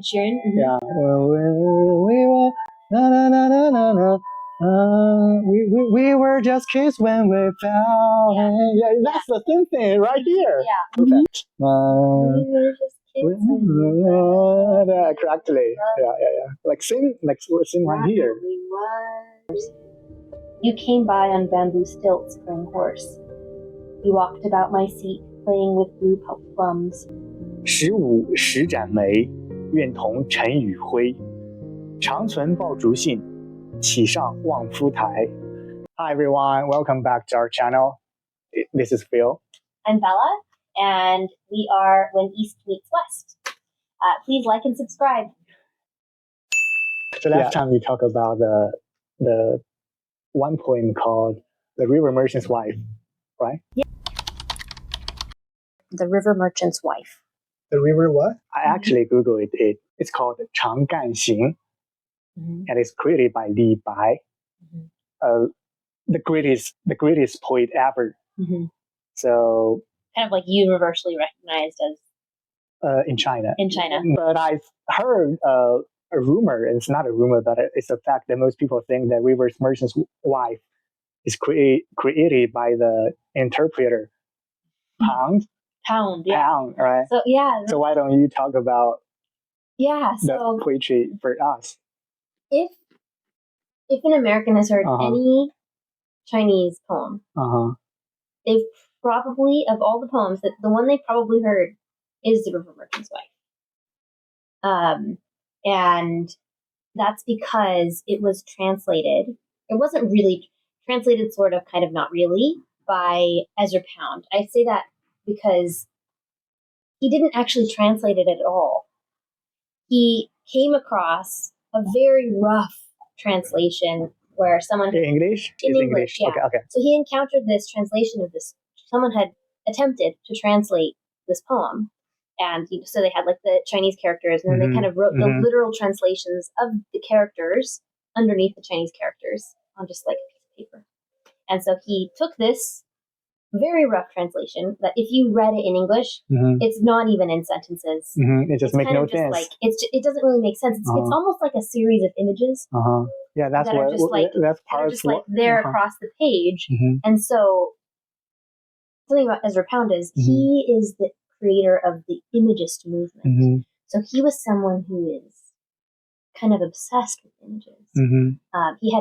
Sheeran. Yeah. We were na na na na na na. We were just kids when we fell. Yeah, that's the same thing right here. Yeah. Perfect. We were just kids when we fell. Yeah, correctly. Yeah. Like sing right here. You came by on bamboo stilts playing horse. You walked about my seat playing with blue plums. 15十盏梅，愿同尘与灰。长存爆竹信，启上望夫台。Hi everyone, welcome back to our channel. This is Phil. I'm Bella, and we are When East Meets West. Please like and subscribe. So last time we talked about the one poem called "The River Merchant's Wife," right? Yeah. The River Merchant's Wife. The river what? I actually googled it. It's called Chang Xing, and it's created by Li Bai, the greatest poet ever. So kind of like universally recognized as in China. In China, but I've heard a rumor, and it's not a rumor, but it's a fact that most people think that River Merchant's Wife is created by the interpreter Pound, right? So yeah. So why don't you talk about the poetry for us? If an American has heard any Chinese poem, they've probably, of all the poems, that the one they probably heard is The River Merchant's Wife. And that's because it was translated. It wasn't really translated, sort of, kind of, not really, by Ezra Pound. I say that because he didn't actually translate it at all. He came across a very rough translation where someone... In English? In English, yeah. Okay. So he encountered this translation of this. Someone had attempted to translate this poem. And so they had like the Chinese characters, and then they kind of wrote the literal translations of the characters underneath the Chinese characters on just like a piece of paper. And so he took this very rough translation that if you read it in English, it's not even in sentences. It just makes no sense. Like, it doesn't really make sense. It's almost like a series of images. Yeah, that's what. That's part just like there across the page. And so something about Ezra Pound is he is the creator of the Imagist movement. So he was someone who is kind of obsessed with images. He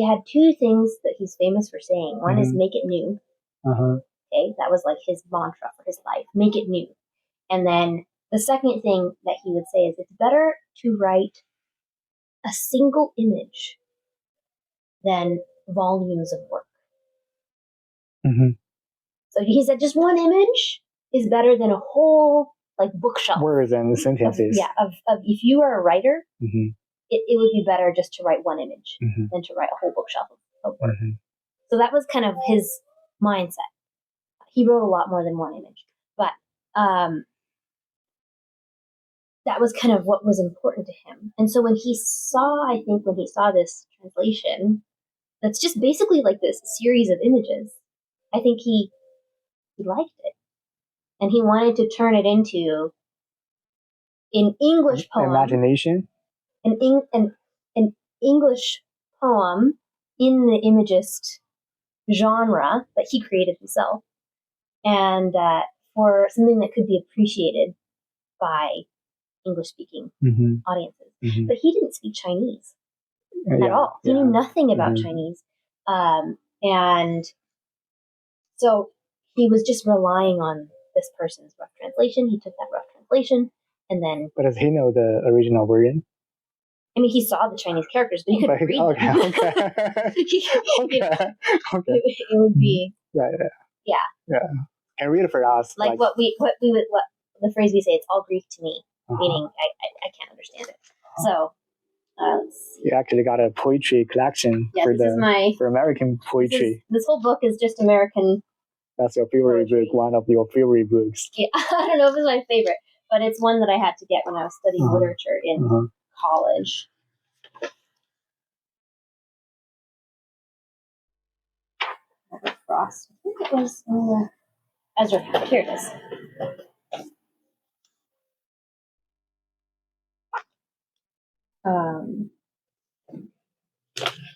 had two things that he's famous for saying. One is make it new. Okay, that was like his mantra for his life. Make it new. And then the second thing that he would say is it's better to write a single image than volumes of work. So he said just one image is better than a whole like bookshelf. Words and sentences. Of if you are a writer, it would be better just to write one image than to write a whole bookshelf of work. So that was kind of his mindset. He wrote a lot more than one image, but that was kind of what was important to him. And so when he saw this translation, that's just basically like this series of images, I think he liked it. And he wanted to turn it into an English poem. Imagination? An English poem in the Imagist genre that he created himself. And for something that could be appreciated by English-speaking audiences. But he didn't speak Chinese at all. He knew nothing about Chinese. And so he was just relying on this person's rough translation. He took that rough translation and then... But does he know the original version? I mean, he saw the Chinese characters, but he couldn't read them. Okay. It would be... Yeah. Can read it for us. Like what the phrase we say, it's all Greek to me, meaning I can't understand it. So, let's see. You actually got a poetry collection for American poetry. This whole book is just American. That's your favorite poetry. book, one of your favorite books. Yeah, I don't know if it's my favorite, but it's one that I had to get when I was studying literature in college. Frost. I think it was Ezra. Here it is.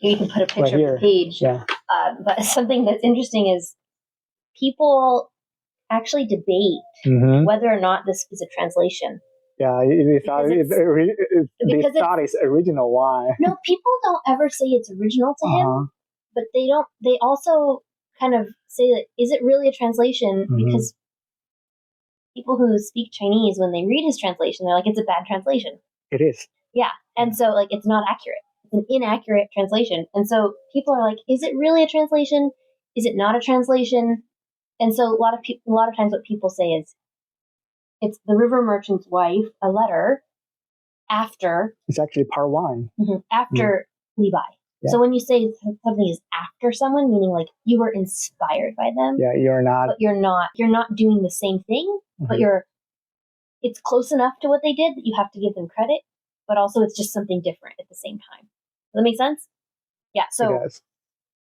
you can put a picture of the page. Yeah. But something that's interesting is people actually debate whether or not this is a translation. Yeah, they thought it's original. Why? No, people don't ever say it's original to him, but they don't. They also kind of say that is it really a translation? Because people who speak Chinese, when they read his translation, they're like, it's a bad translation. It is. Yeah, and so like it's not accurate. It's an inaccurate translation, and so people are like, is it really a translation? Is it not a translation? And so a lot of times what people say is, it's the river merchant's wife, a letter after. It's actually part one. After Li Bai. Yeah. So when you say something is after someone, meaning like you were inspired by them. Yeah, you're not. But you're not doing the same thing, but it's close enough to what they did that you have to give them credit, but also it's just something different at the same time. Does that make sense? Yeah, so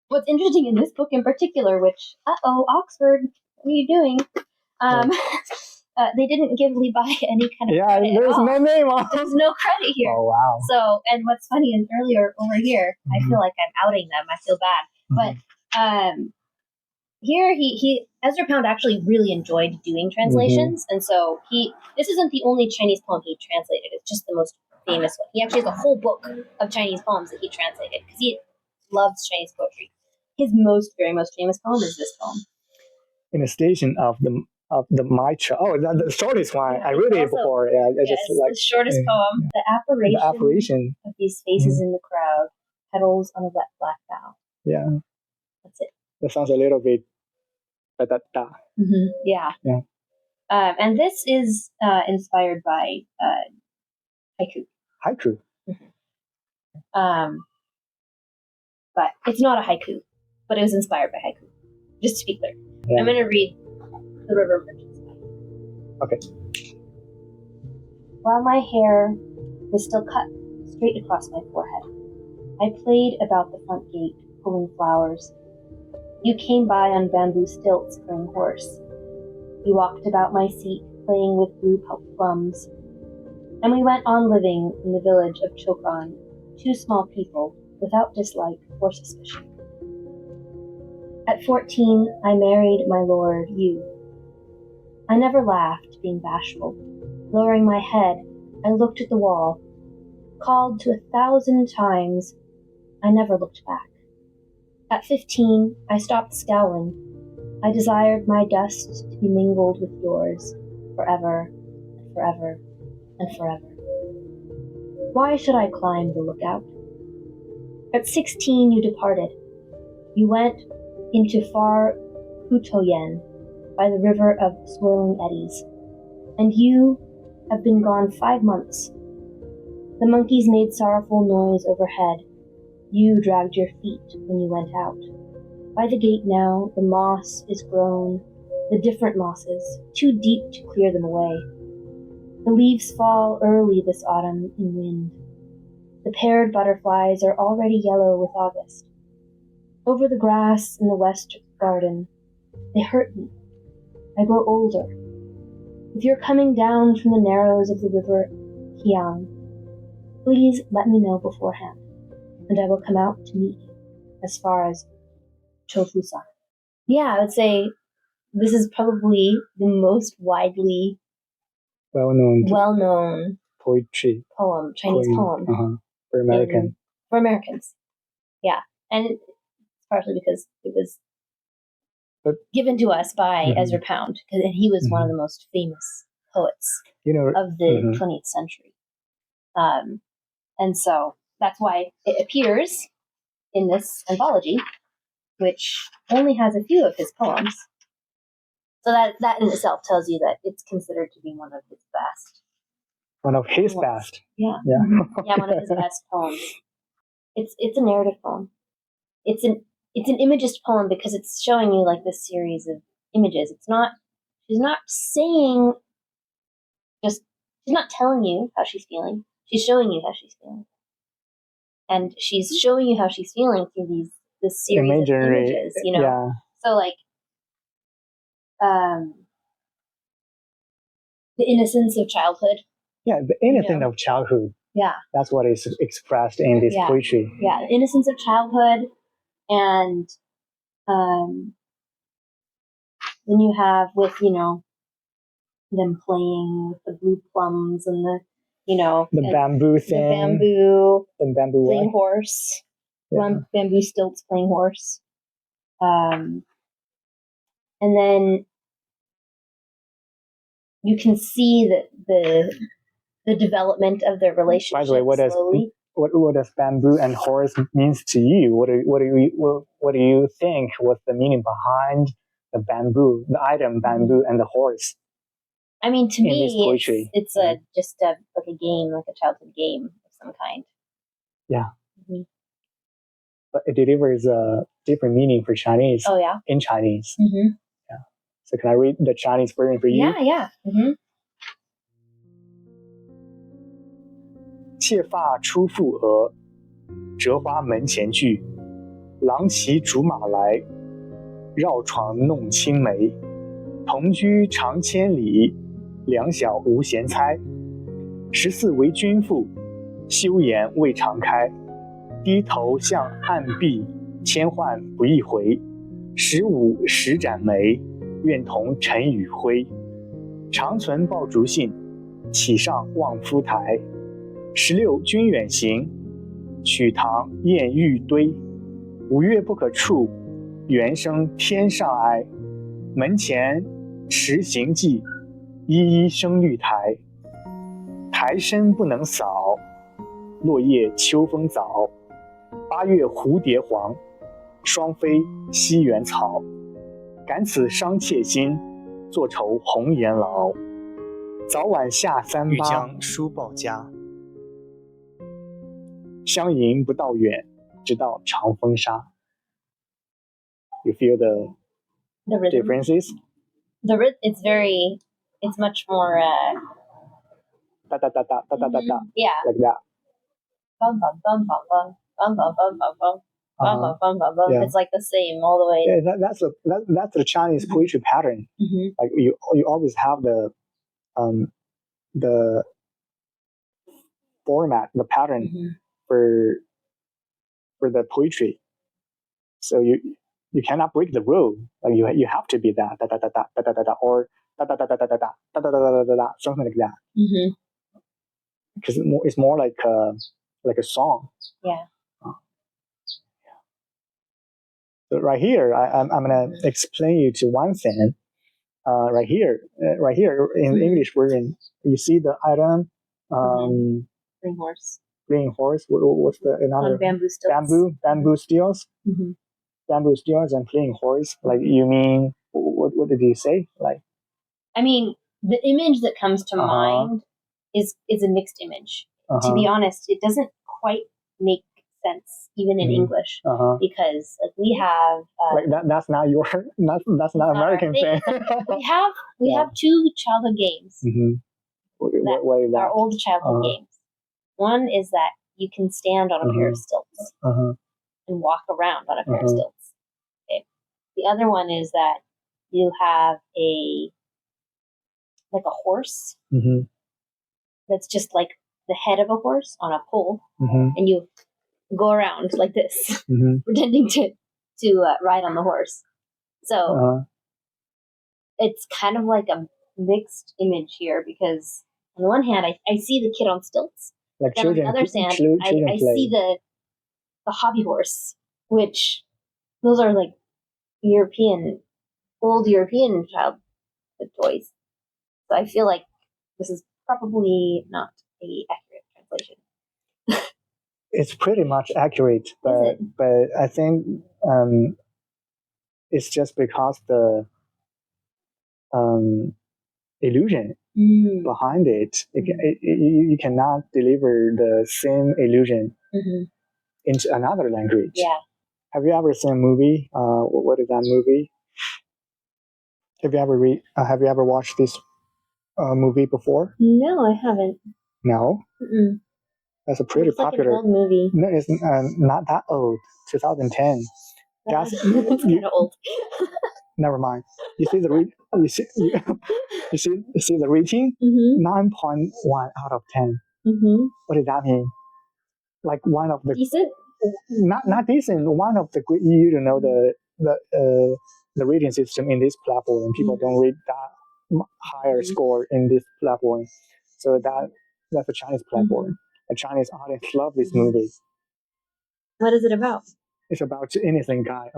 what's interesting in this book in particular, which, Oxford, what are you doing? They didn't give Li Bai any kind of credit there's at all. no name on. There's no credit here. Oh, wow. So, and what's funny is earlier over here, I feel like I'm outing them. I feel bad. But here, Ezra Pound actually really enjoyed doing translations. And so this isn't the only Chinese poem he translated. It's just the most famous one. He actually has a whole book of Chinese poems that he translated because he loves Chinese poetry. His very most famous poem is this poem. In a station of the Mitra. Oh, the shortest one. Yeah, I read it before. Yeah, it's the shortest poem. The apparition of these faces in the crowd, petals on a wet black bough. Yeah. That's it. That sounds a little bit da-da-da. Yeah. And this is inspired by haiku. Haiku? But it's not a haiku, but it was inspired by haiku. Just to be clear. Yeah. I'm going to read The River Merchant's Wife. Okay. While my hair was still cut straight across my forehead, I played about the front gate, pulling flowers. You came by on bamboo stilts playing horse. You walked about my seat, playing with blue plums. And we went on living in the village of Chokran, two small people, without dislike or suspicion. At 14, I married my lord, you. I never laughed, being bashful. Lowering my head, I looked at the wall. Called to 1,000 times, I never looked back. At 15, I stopped scowling. I desired my dust to be mingled with yours, forever, and forever, and forever. Why should I climb the lookout? At 16, you departed. You went into far Hutoyen by the river of swirling eddies, and you have been gone 5 months. The monkeys made sorrowful noise overhead. You dragged your feet when you went out. By the gate now, the moss is grown, the different mosses, too deep to clear them away. The leaves fall early this autumn in wind. The paired butterflies are already yellow with August. Over the grass in the west garden, they hurt me. I grow older. If you're coming down from the narrows of the river Qiang, please let me know beforehand, and I will come out to meet you as far as Chofusan. Yeah, I would say this is probably the most widely well-known poetry poem, Chinese poem for Americans. Yeah, and it's partially because it was given to us by Ezra Pound, and he was one of the most famous poets of the 20th century. And so that's why it appears in this anthology, which only has a few of his poems. So that in itself tells you that it's considered to be one of his best. One of his best? Yeah. Yeah, one of his best poems. It's a narrative poem. It's an imagist poem because it's showing you like this series of images. She's not saying she's not telling you how she's feeling. She's showing you how she's feeling. And she's showing you how she's feeling through this series of images, Yeah. So like the innocence of childhood. Yeah, the innocence of childhood. Yeah. That's what is expressed in this poetry. Yeah, the innocence of childhood, and then you have with, them playing with the blue plums and the, the bamboo thing. The bamboo playing horse. Yeah. Bamboo stilts playing horse. And then you can see that the development of their relationship. By the way, what does bamboo and horse means to you? What do you think? What's the meaning behind the bamboo, the item bamboo, and the horse? I mean, to me, it's just like a game, like a childhood game of some kind. Yeah. Mm-hmm. But it delivers a different meaning for Chinese. Oh, yeah? In Chinese. Mm-hmm. Yeah. So can I read the Chinese version for you? Yeah. Mm-hmm. 妾发初覆额，折花门前剧。郎骑竹马来，绕床弄青梅。同居长千里，两小无嫌猜。14为君妇，羞颜未尝开。低头向暗壁，千唤不一回。15十盏眉，愿同尘与灰。长存爆竹信，启上望夫台。16君远行，取堂燕玉堆。5月不可触，猿声天上哀。门前持行迹，一一生绿台。台深不能扫，落叶秋风早。8月蝴蝶黄，双飞西园草。感此伤妾心，作愁红颜老。早晚下三八，欲将书报家。相迎不道远，直到长风沙。You feel the differences? The rhythm, it's much more da da da da da da da da. Yeah. Like that. Bum bum bum bum bum bum bum bum bum bum. Bum, bum, bum, bum. Yeah. It's like the same all the way. Yeah, that's the Chinese poetry pattern. Mm-hmm. Like you always have the format, the pattern for the poetry. So you cannot break the rule. Like you have to be that da da da da da da da or da da da da da da da da da da da da something like that. Mm-hmm. Because it's more like a song. Yeah. So right here, I'm gonna explain you to one thing. Right here in the English version, you see the item. Playing horse. Playing horse. What's the another? On bamboo stilts. Bamboo stilts. Mm-hmm. Bamboo stilts and playing horse. Like you mean? What did you say? Like. I mean, the image that comes to mind is a mixed image. To be honest, it doesn't quite make sense even in English because like we have that's not your that's not American thing. we have two childhood games what is that? Our old childhood games. One is that you can stand on a pair of stilts and walk around on a pair of stilts. Okay. The other one is that you have a horse that's just like the head of a horse on a pole, and you go around like this, pretending to ride on the horse. So it's kind of like a mixed image here because on the one hand, I see the kid on stilts. Like then children, on the other hand, I see the hobby horse, which those are like old European childhood toys. So I feel like this is probably not a accurate translation. It's pretty much accurate, but I think it's just because the illusion behind it, you cannot deliver the same illusion into another language. Yeah. Have you ever seen a movie? What is that movie? Have you ever watched this movie before? No, I haven't. No? Mm-mm. That's a pretty popular like an old movie. No, it's not that old. 2010. That's kind of old. Never mind. You see the you see the rating? 9.1 out of 10. Mm-hmm. What does that mean? Like one of the decent, not decent. One of the you don't know the rating system in this platform. People don't rate that higher score in this platform. So that's a Chinese platform. A Chinese audience love this movie. What is it about? It's about two innocent guy,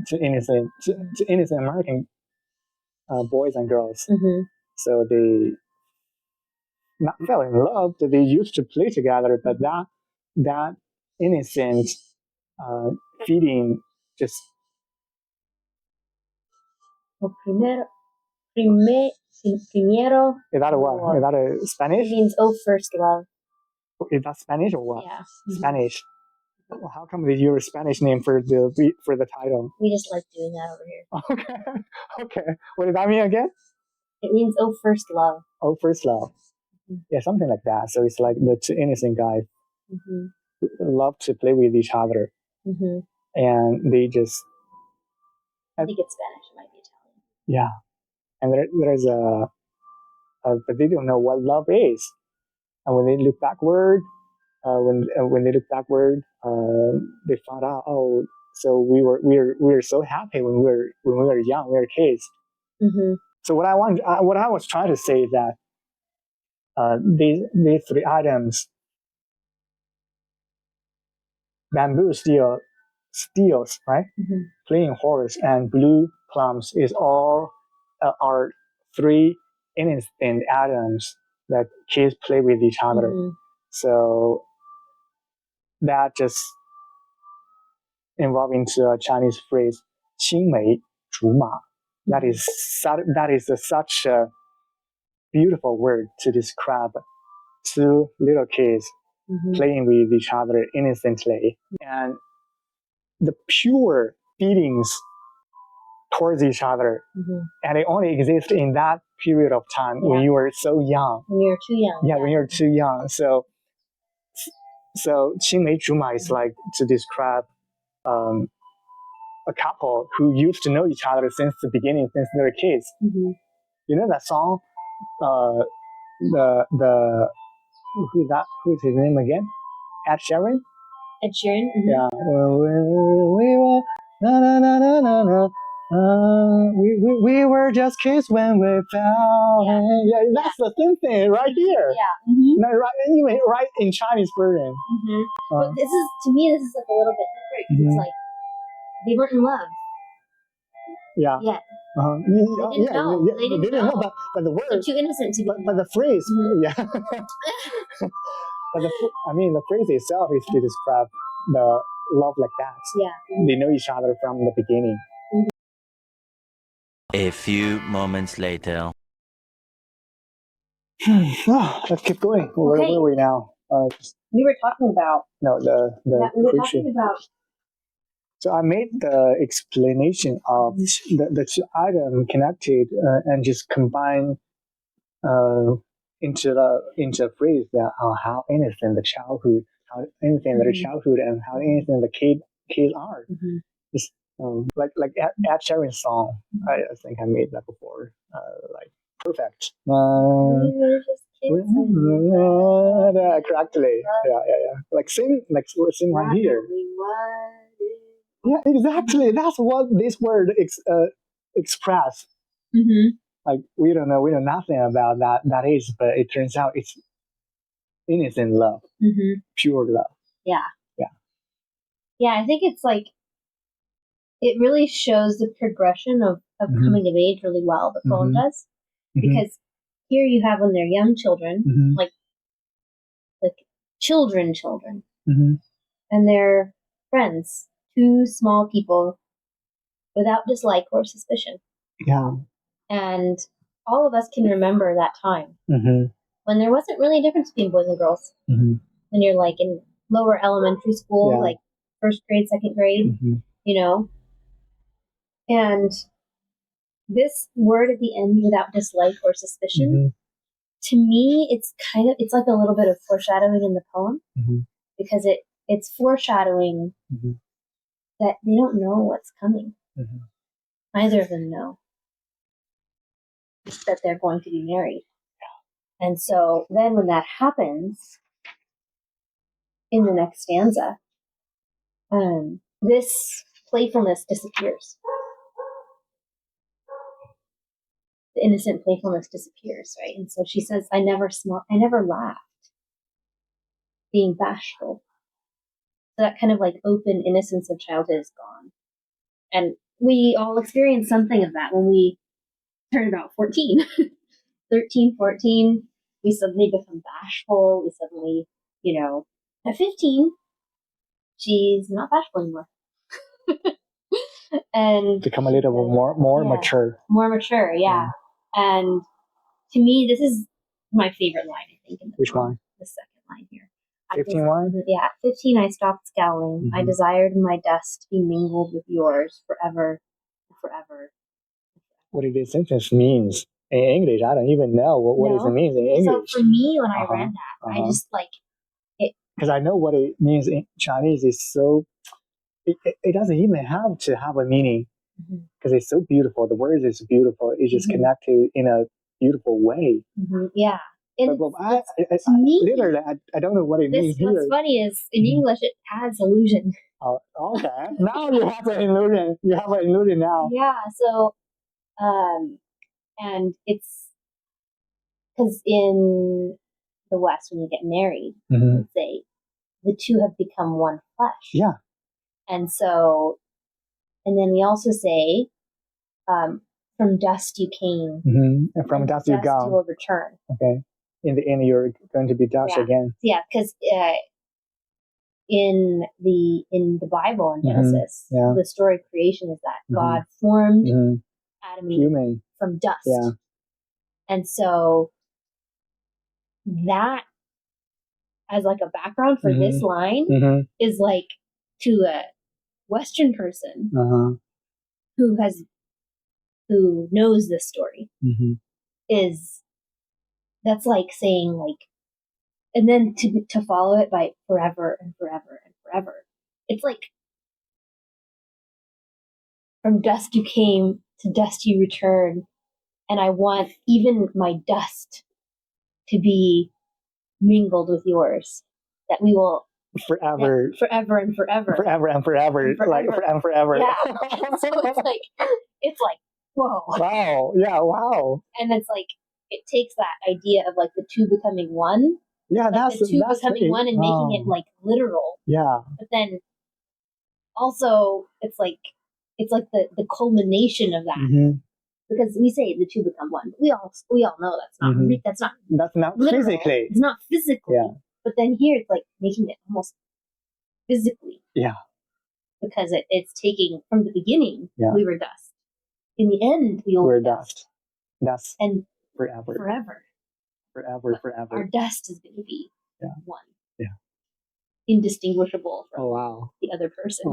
two innocent American boys and girls. So they not fell in love. They used to play together, but that innocent feeling just. Primero. Is that a what? Is that a Spanish? It means first love. Is that Spanish or what? Yeah. Spanish. Well, how come they use a Spanish name for the title? We just like doing that over here. Okay. What does that mean again? It means first love. First love. Yeah, something like that. So it's like the two innocent guys love to play with each other, and they just. I think it's Spanish. It might be Italian. Yeah, and there's but they don't know what love is, and when they look backward. When they look backward, they found out. Oh, so we were so happy when we were young, we were kids. So what I was trying to say is that these three items: bamboo steels, right? Playing horse and blue plums is all are three innocent atoms that kids play with each other. So that just evolved into a Chinese phrase, 青梅竹马. That is such a beautiful word to describe two little kids playing with each other innocently. And the pure feelings towards each other. And it only exists in that period of time when you were so young. When you're too young. Yeah, when you're too young. So 青梅竹马 is like to describe a couple who used to know each other since the beginning, since they were kids. You know that song? Who's his name again? Ed Sheeran? Ed Sheeran? Yeah. We were we were just kids when we fell. Yeah, that's the same thing right here. Yeah. Anyway, right in Chinese version. But this is, to me, this is like a little bit different because it's like they weren't in love. Yeah. Yet. They didn't know. They didn't know. But the word. They're too innocent to be. But the phrase, yeah. But the phrase itself is to describe the love like that. Yeah. They know each other from the beginning. A few moments later. Let's keep going. Where were we now? We were talking about. No, we were talking about. So I made the explanation of the two items connected and just combine into a phrase that how innocent the childhood, and how innocent the kids are. Just like Ed Sheeran's song. I think I made that before. Like perfect. Correctly. Yeah. Like sing right here. Yeah, exactly. That's what this word express. Like we don't know nothing about that is, but it turns out it's innocent love, pure love. Yeah. I think it's like it really shows the progression of coming of age really well. The poem does, because here you have when they're young children, like children, and they're friends, two small people without dislike or suspicion. Yeah. And all of us can remember that time when there wasn't really a difference between boys and girls. When you're like in lower elementary school, like first grade, second grade, you know. And this word at the end, without dislike or suspicion, to me, it's like a little bit of foreshadowing in the poem, because it's foreshadowing that they don't know what's coming. Neither of them know that they're going to be married. And so then when that happens, in the next stanza, this playfulness disappears. The innocent playfulness disappears, right? And so she says, I never laughed, being bashful. So that kind of like open innocence of childhood is gone. And we all experience something of that when we turn about 14, 13, 14. We suddenly become bashful. We suddenly, at 15, she's not bashful anymore. And become a little more mature. More mature, yeah. And to me, this is my favorite line, I think. Which one? The second line here. 15 line? Yeah, at 15, I stopped scowling. I desired my dust to be mingled with yours forever and forever. What did this sentence means in English? I don't even know what it means in English. So for me, when I read that, I just like it. Because I know what it means in Chinese is so... It doesn't even have to have a meaning because it's so beautiful. The words is beautiful. It's just connected in a beautiful way. Yeah. But literally, I don't know what it means here. What's funny is in English it has illusion. Oh, okay. Now you have an illusion. You have an illusion now. Yeah. So, and it's because in the West, when you get married, let's say the two have become one flesh. Yeah. And so, and then we also say, from dust you came, and from dust you go. You will return. Okay. In the end, you're going to be dust again. Yeah, because in the Bible in Genesis, the story of creation is that God formed Adam and Eve from dust. Yeah. And so that as like a background for this line is like to a Western person who knows this story that's like saying like, and then to follow it by forever and forever and forever. It's like from dust you came, to dust you return, and I want even my dust to be mingled with yours, that we will forever and forever, like forever and forever. Yeah. So it's like whoa, wow, yeah, wow. And it's like it takes that idea of like the two becoming one. Yeah, like that's the two becoming one and making it like literal. Yeah. But then also it's like the culmination of that. Because we say the two become one. We all know that's not literal. Physically. It's not physically. Yeah. But then here it's like making it almost physically. Yeah. Because it's taking from the beginning we were dust. In the end we were were dust. Dust. And forever. Our dust is going to be one. Yeah. Indistinguishable from the other person.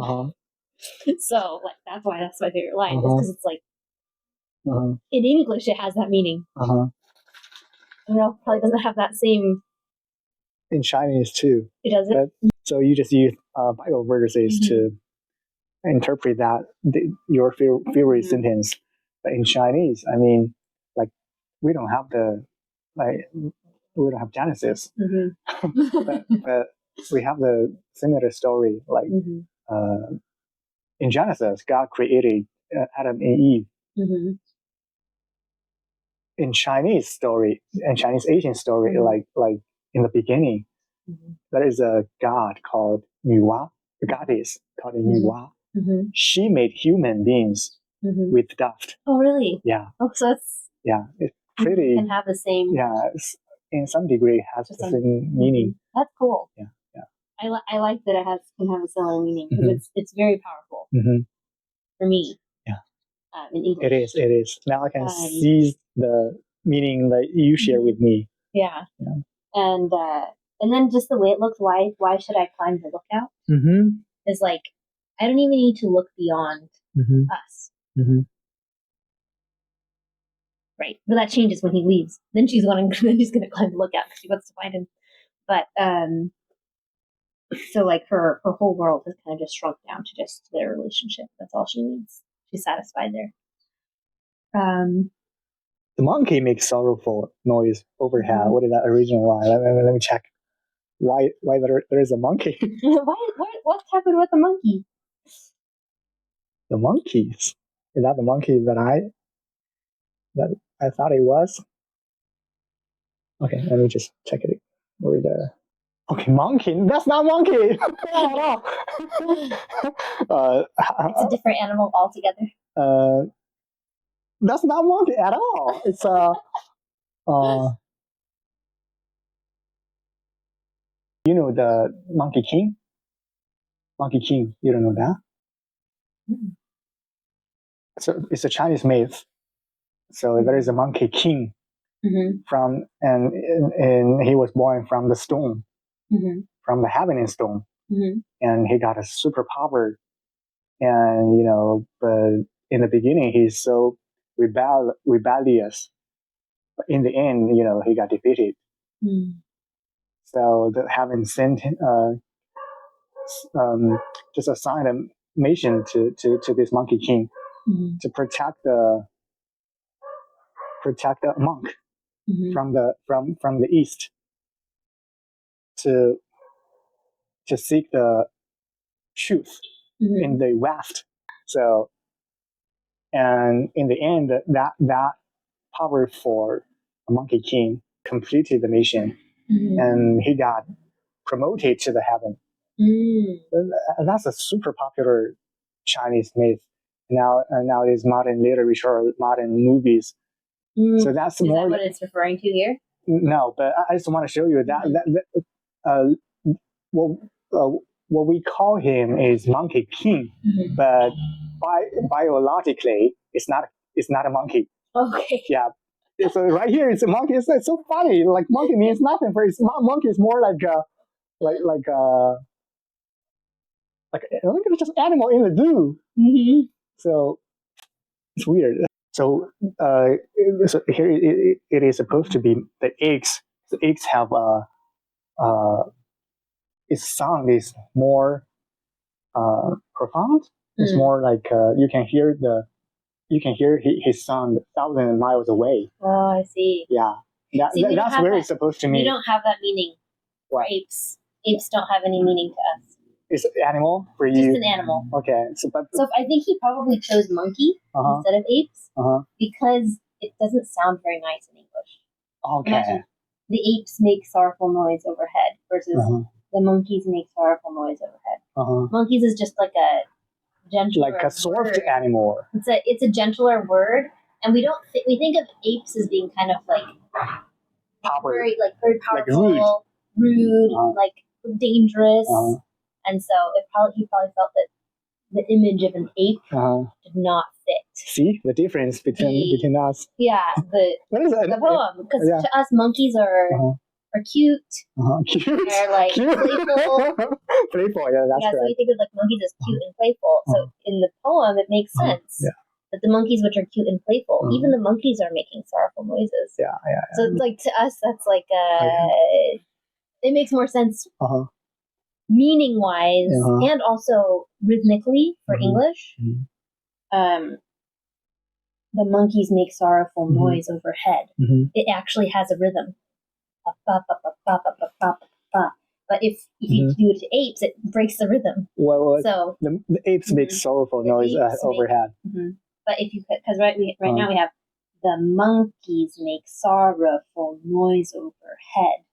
So like that's why that's my favorite line, is because it's like in English it has that meaning. Probably doesn't have that same in Chinese too. It doesn't. So you just use Bible verses to interpret that your favorite sentence. But in Chinese, I mean, like we don't have Genesis, but we have the similar story. Like in Genesis, God created Adam and Eve. In Chinese story, and Chinese Asian story, like in the beginning, there is a god called Yuwa, a goddess called Yuwa. She made human beings with dust. Oh, really? Yeah. Oh, so it's pretty. Can have the same. Yeah, in some degree, has the same meaning. That's cool. Yeah. I like that it can have a similar meaning because it's very powerful for me. In English. It is. Now I can see the meaning that you share with me. Yeah. And then just the way it looks. Why should I climb the lookout? It's like I don't even need to look beyond us. Right, but that changes when he leaves. Then she's going to climb the lookout because she wants to find him. But so like her whole world has kind of just shrunk down to just their relationship. That's all she needs. She's satisfied there. The monkey makes sorrowful noise overhead. What is that original line? Let me check. why there is a monkey. What's happened with the monkey? The monkeys. Is that the monkey that I thought it was? Okay, let me just check it. Where the okay, monkey. That's not monkey at all. It's a different animal altogether. That's not monkey at all. It's you know the Monkey King? Monkey King, you don't know that? Mm. So it's a Chinese myth. So there is a Monkey King from and he was born from the stone, from the heavenly stone, and he got a superpower. And but in the beginning he's so rebellious. But in the end, he got defeated. So the heaven sent just assigned a mission to this Monkey King to protect the monk from the east to seek the truth in the west. So, and in the end, that powerful Monkey King completed the mission, and he got promoted to the heaven. That's a super popular Chinese myth nowadays, modern literature, modern movies. So that's more. Is that what it's referring to here? No, but I just want to show you that what we call him is Monkey King, but biologically, it's not a monkey. Okay. Yeah. So right here, it's a monkey. It's so funny. Like monkey means nothing for it. Monkey is more like just animal in the zoo. So it's weird. So here it is supposed to be the eggs. The eggs have its sound is more profound. It's more like you can hear his sound 1,000 miles away. Oh, I see. Yeah, that's where it's supposed to mean. We don't have that meaning for apes. Apes don't have any meaning to us. It's an animal for you. Just an animal. Okay, so I think he probably chose monkey instead of apes because it doesn't sound very nice in English. Okay. Imagine the apes make sorrowful noise overhead versus the monkeys make sorrowful noise overhead. Monkeys is just like a gentler, like a soft animal. It's a gentler word, and we don't we think of apes as being kind of like very powerful, like rude, like dangerous. And so he probably felt that the image of an ape did not fit. See the difference between us. Yeah, the poem, because to us monkeys are cute. Cute. They're like playful. Playful, yeah, that's correct. So we think of like monkeys as cute and playful. So in the poem, it makes sense that the monkeys, which are cute and playful, even the monkeys are making sorrowful noises. Yeah. So it's like to us, that's like it makes more sense. Meaning wise and also rhythmically for English, the monkeys make sorrowful noise overhead. It actually has a rhythm. But if you do it to apes, it breaks the rhythm. Well, so the apes make sorrowful noise overhead. But if you could, because right now we have the monkeys make sorrowful noise overhead.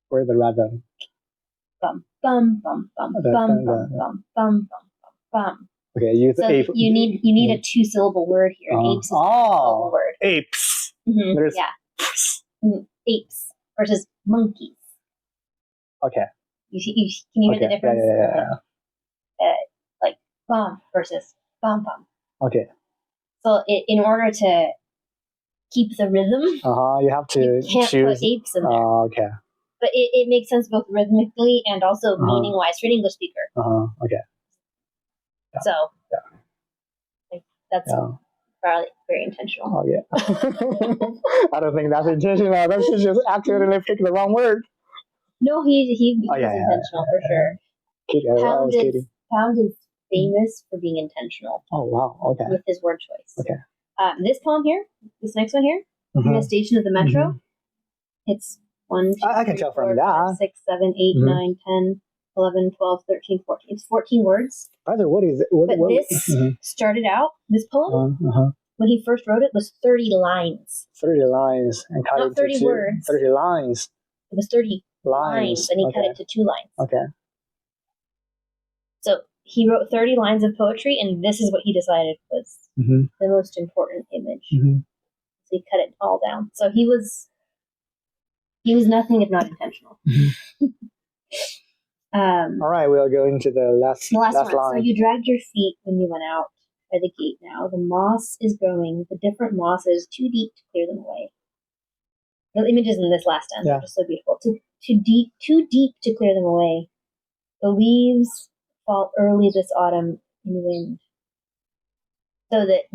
Where the rhythm? Bum bum bum bum bum bum bum bum bum bum. Okay, use so ape. You need a 2-syllable word here. Apes is a 2-syllable word. Apes. Apes versus monkeys. Okay. Can you hear the difference? Yeah. Like bum versus bum bum. Okay. So in order to keep the rhythm, you have to choose put apes in there. Okay. But it makes sense both rhythmically and also meaning-wise for an English speaker. Okay. Yeah. So, that's probably very intentional. Oh, yeah. I don't think that's intentional. That's just accidentally picked the wrong word. No, he was intentional for sure. Kidding. Pound is famous for being intentional. Oh, wow. Okay. With his word choice. Okay. This poem here, this next one here, Infestation of the Metro, it's 1, 2, I can 3, tell 4, from 5, that. 6, 7, 8, 9, 10, 11, 12, 13, 14. It's 14 words. By the way, what is it? But this started out, this poem, when he first wrote it, was 30 lines. 30 lines. And cut Not it 30 to words. 30 lines. It was 30 lines, and he cut it to 2 lines. Okay. So he wrote 30 lines of poetry, and this is what he decided was the most important image. So he cut it all down. So he was nothing if not intentional. All right, we'll go into the last one. line. So you dragged your feet when you went out by the gate now. The moss is growing, the different mosses, too deep to clear them away. The images in this last stanza are just so beautiful. Too deep to clear them away. The leaves fall early this autumn in wind. So that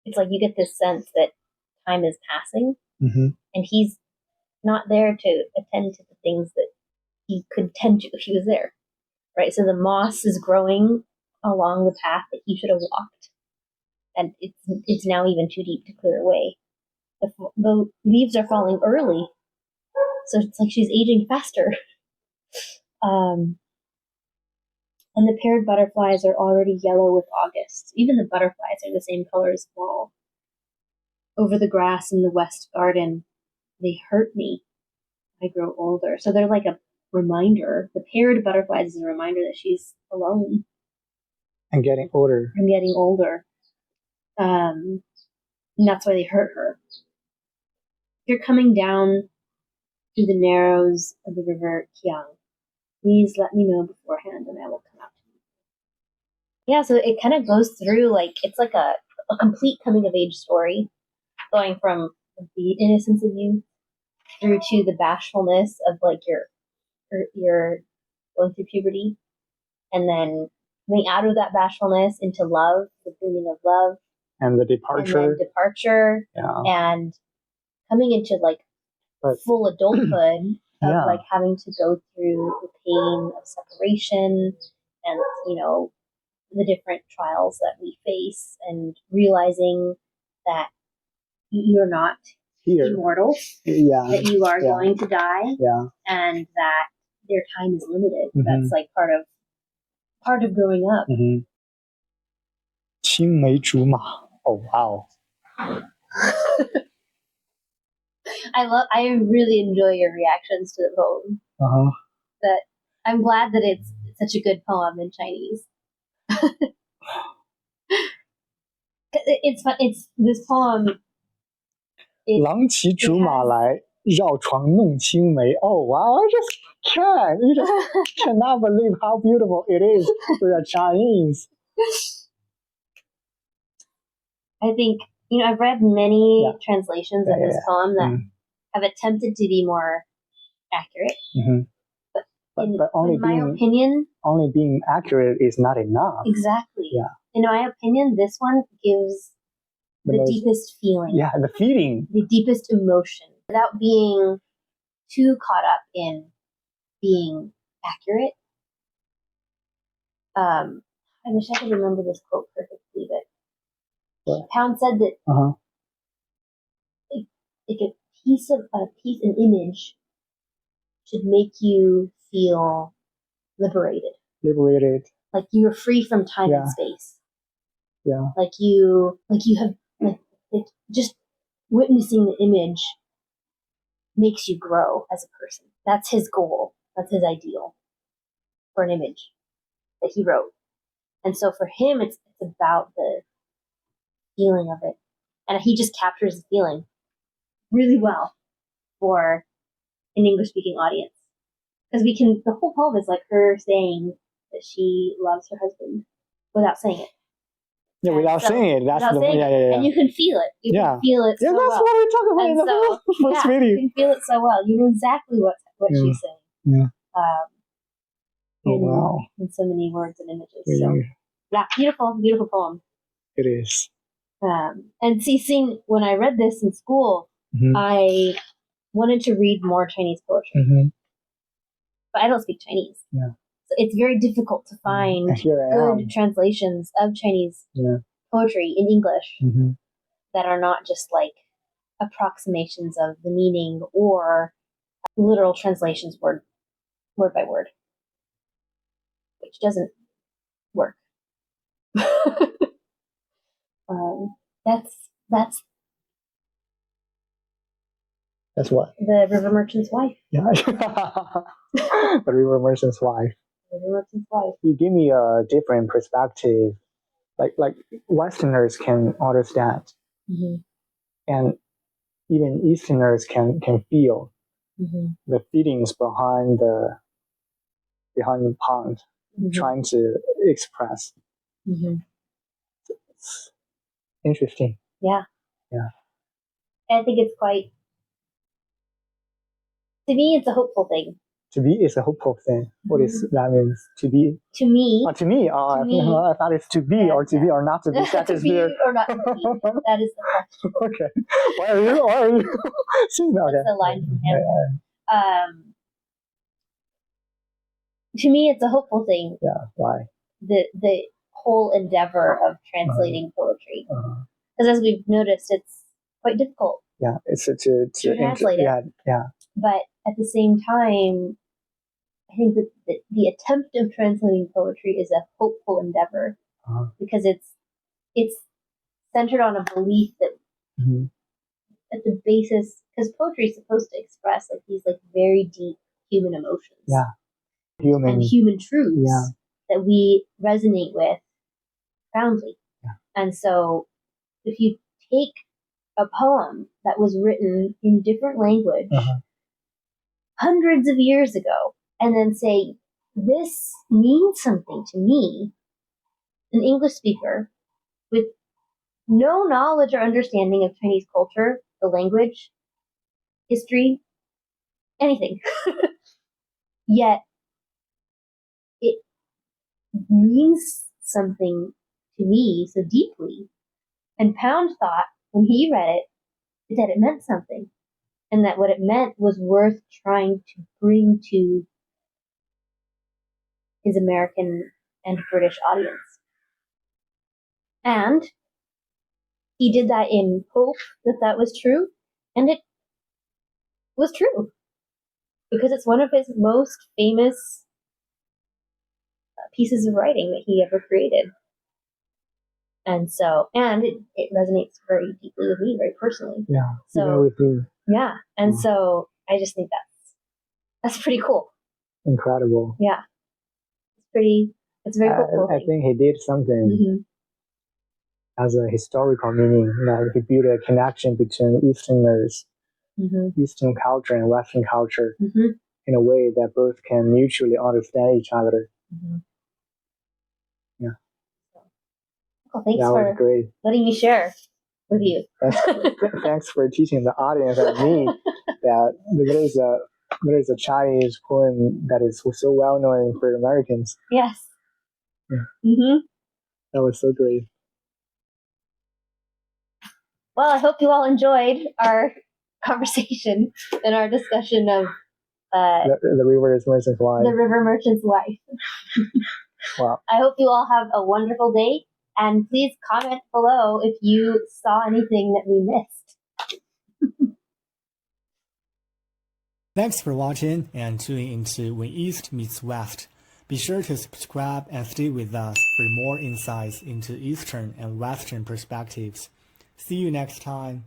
it's like you get this sense that time is passing, and he's not there to attend to the things that he could tend to if he was there, right? So the moss is growing along the path that he should have walked, and it's now even too deep to clear away. The leaves are falling early, so it's like she's aging faster. And the paired butterflies are already yellow with August. Even the butterflies are the same color as fall. Over the grass in the west garden, they hurt me. I grow older. So they're like a reminder. The paired butterflies is a reminder that she's alone. And getting older. And that's why they hurt her. You're coming down through the narrows of the river Chang. Please let me know beforehand and I will come out to you. Yeah, so it kind of goes through, like, it's like a complete coming of age story, going from the innocence of youth through to the bashfulness of, like, you're going through puberty, and then coming out of that bashfulness into love, the blooming of love. And the departure. And coming into, like, full adulthood of like having to go through the pain of separation and, you know, the different trials that we face, and realizing that you're not immortal, that you are going to die, and that their time is limited. That's like part of growing up. 青梅竹马. Oh wow. I really enjoy your reactions to the poem. That I'm glad that it's such a good poem in Chinese. It's fun. It's this poem. 郎骑竹马来，绕床弄青梅. Oh wow! I just can't. You just cannot believe how beautiful it is for the Chinese. I think, you know, I've read many translations of this poem that have attempted to be more accurate. But only in my opinion, only being accurate is not enough. Exactly. Yeah. In my opinion, this one gives the deepest feeling. Yeah, the feeling. The deepest emotion, without being too caught up in being accurate. I wish I could remember this quote perfectly, but Pound said that an image should make you feel liberated. Like you're free from time and space. Yeah. Like you have, like just witnessing the image makes you grow as a person. That's his goal. That's his ideal for an image that he wrote. And so for him, it's about the feeling of it. And he just captures the feeling really well for an English-speaking audience. Because the whole poem is like her saying that she loves her husband without saying it. Yeah, without saying it. That's And you can feel it. You can feel it so well. Yeah, that's what we're talking about in the first video. You can feel it so well. You know exactly what she's saying. Yeah. Wow. In so many words and images. So, yeah, beautiful, beautiful poem. It is. And see, Xing, when I read this in school, I wanted to read more Chinese poetry. But I don't speak Chinese. Yeah. So it's very difficult to find good translations of Chinese poetry in English that are not just like approximations of the meaning or literal translations word by word, which doesn't work. That's what? The River Merchant's Wife. Yeah. The River Merchant's Wife. The River Merchant's Wife. You give me a different perspective. Like Westerners can understand, and even Easterners can feel the feelings behind the pond, trying to express. It's interesting. Yeah. Yeah. I think it's quite. To me, it's a hopeful thing. To be is a hopeful thing. What is that means? To be? To me. To me. I thought it's to be or to be or not to be. That to is be or not to be. That is the question. Okay. Why are you? See, okay. That's the line from Hamlet. To me, it's a hopeful thing. Yeah. Why? The whole endeavor of translating poetry, because as we've noticed, it's quite difficult. Yeah, it's to translate it. Yeah. But at the same time, I think that the attempt of translating poetry is a hopeful endeavor because it's centered on a belief that at the basis, because poetry is supposed to express like these like very deep human emotions, and human truths that we resonate with profoundly. And so, if you take a poem that was written in different language hundreds of years ago, and then say, this means something to me, an English speaker, with no knowledge or understanding of Chinese culture, the language, history, anything. Yet, it means something to me so deeply. And Pound thought, when he read it, that it meant something. And that what it meant was worth trying to bring to his American and British audience. And he did that in hope that was true, and it was true. Because it's one of his most famous pieces of writing that he ever created. And so, and it resonates very deeply with me, very personally. Yeah, so with me. Yeah, and so I just think that's pretty cool. Incredible. Yeah, it's very hopeful. I think he did something as a historical meaning, that he built a connection between Easterners, Eastern culture and Western culture in a way that both can mutually understand each other. Yeah. Well, thanks for letting me share with you. Thanks for teaching the audience and me that there is a Chinese poem that is so well known for Americans. Yes. Yeah. That was so great. Well, I hope you all enjoyed our conversation and our discussion of the River Merchant's Wife. The River Merchant's Wife. Wow. I hope you all have a wonderful day, and please comment below if you saw anything that we missed. Thanks for watching and tuning into When East Meets West. Be sure to subscribe and stay with us for more insights into Eastern and Western perspectives. See you next time.